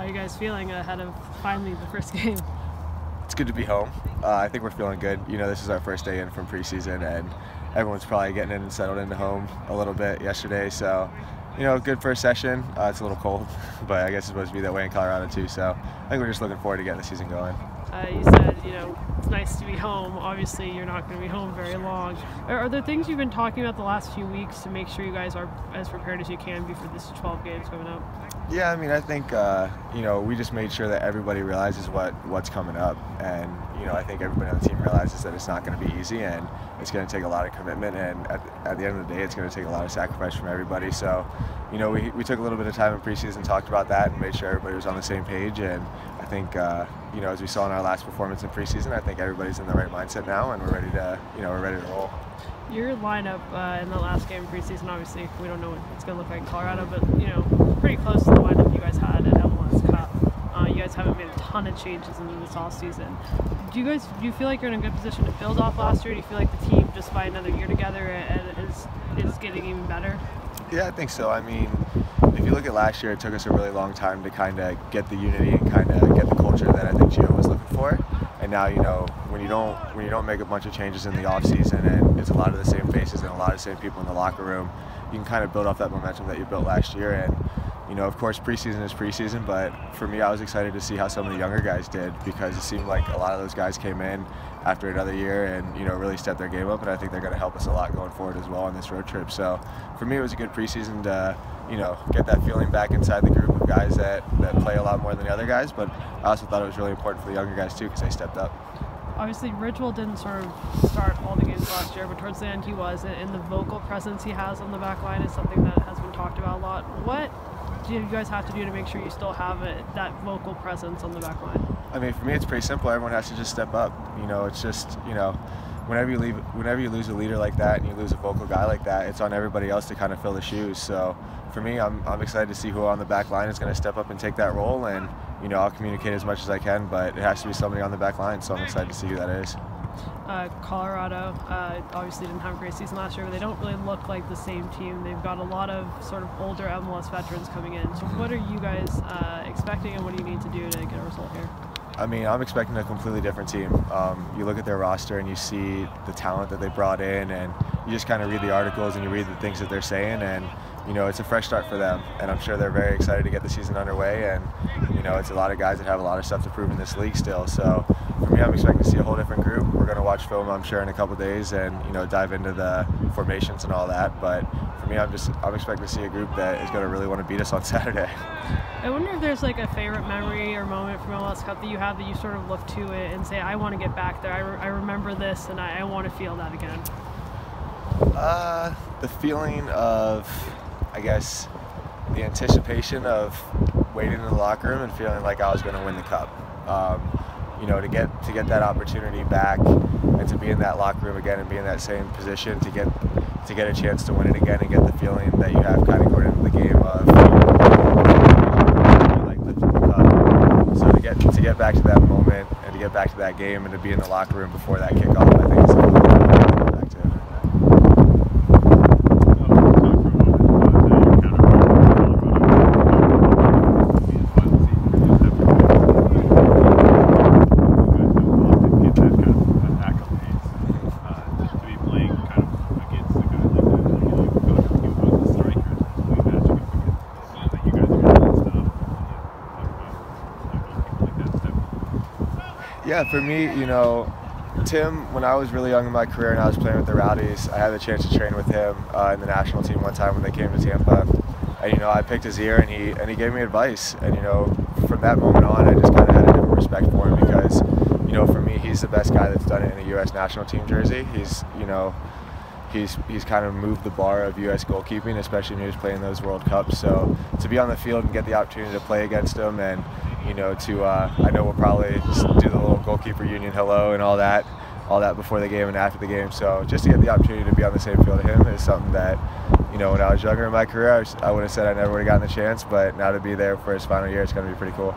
you guys feeling ahead of finally the first game? It's good to be home. I think we're feeling good. You know, this is our first day in from preseason, and everyone's probably getting in and settled into home a little bit yesterday. So, you know, good first session. It's a little cold, but I guess it's supposed to be that way in Colorado too. So I think we're just looking forward to getting the season going. You said, you know, it's nice to be home. Obviously, you're not going to be home very long. Are there things you've been talking about the last few weeks to make sure you guys are as prepared as you can be for this 12 games coming up? Yeah, I mean, I think, you know, we just made sure that everybody realizes what's coming up. And, you know, I think everybody on the team realizes that it's not going to be easy and it's going to take a lot of commitment. And at the end of the day, it's going to take a lot of sacrifice from everybody. So, you know, we took a little bit of time in preseason, talked about that, and made sure everybody was on the same page. And I think, you know, as we saw in our last performance in preseason, I think everybody's in the right mindset now, and we're ready to roll. Your lineup in the last game of preseason, obviously, we don't know what it's going to look like in Colorado, but, you know, pretty close to the lineup you guys had at MLS Cup. You guys haven't made a ton of changes in this offseason. Do you feel like you're in a good position to build off last year? Do you feel like the team, just by another year together, is getting even better? Yeah, I think so. I mean, if you look at last year, it took us a really long time to kind of get the unity and kind of get the culture that I think Gio was looking for. And now, you know, when you don't make a bunch of changes in the off season and it's a lot of the same faces and a lot of the same people in the locker room, you can kind of build off that momentum that you built last year. And, you know, of course, preseason is preseason, but for me, I was excited to see how some of the younger guys did, because it seemed like a lot of those guys came in after another year and, you know, really stepped their game up, and I think they're going to help us a lot going forward as well on this road trip. So for me, it was a good preseason to, you know, get that feeling back inside the group of guys that play a lot more than the other guys, but I also thought it was really important for the younger guys too, because they stepped up. Obviously, Ridgewell didn't sort of start all the games last year, but towards the end he was, and the vocal presence he has on the back line is something that has been talked about a lot. What do you guys have to do to make sure you still have that vocal presence on the back line? I mean, for me, it's pretty simple. Everyone has to just step up. You know, it's just, you know, whenever you lose a leader like that and you lose a vocal guy like that, it's on everybody else to kind of fill the shoes. So for me, I'm excited to see who on the back line is going to step up and take that role, and, you know, I'll communicate as much as I can, but it has to be somebody on the back line, so I'm excited to see who that is. Colorado obviously didn't have a great season last year, but they don't really look like the same team. They've got a lot of sort of older MLS veterans coming in. So what are you guys expecting, and what do you need to do to get a result here? I mean, I'm expecting a completely different team. You look at their roster and you see the talent that they brought in, and you just kind of read the articles and you read the things that they're saying, and, you know, it's a fresh start for them, and I'm sure they're very excited to get the season underway. And, you know, it's a lot of guys that have a lot of stuff to prove in this league still. So for me, I'm expecting to see a whole different group. We're going to watch film, I'm sure, in a couple days, and, you know, dive into the formations and all that. But for me, I'm expecting to see a group that is going to really want to beat us on Saturday. I wonder if there's like a favorite memory or moment from MLS Cup that you have that you sort of look to it and say, I want to get back there. I remember this, and I want to feel that again. The feeling of, I guess, the anticipation of waiting in the locker room and feeling like I was going to win the cup. You know, to get that opportunity back and to be in that locker room again and be in that same position, to get a chance to win it again and get the feeling that you have kind of going into the game of like lifting the cup. So to get back to that moment and to get back to that game and to be in the locker room before that kickoff, I think is something that I'm going to get back to. Yeah, for me, you know, Tim, when I was really young in my career and I was playing with the Rowdies, I had the chance to train with him in the national team one time when they came to Tampa. And, you know, I picked his ear and he gave me advice. And, you know, from that moment on, I just kind of had a different respect for him, because, you know, for me, he's the best guy that's done it in a U.S. national team jersey. He's, you know, he's kind of moved the bar of U.S. goalkeeping, especially when he was playing those World Cups. So to be on the field and get the opportunity to play against him, and, you know, I know we'll probably just do the little goalkeeper union hello and all that before the game and after the game. So just to get the opportunity to be on the same field as him is something that, you know, when I was younger in my career, I would have said I never would have gotten the chance, but now to be there for his final year, it's going to be pretty cool.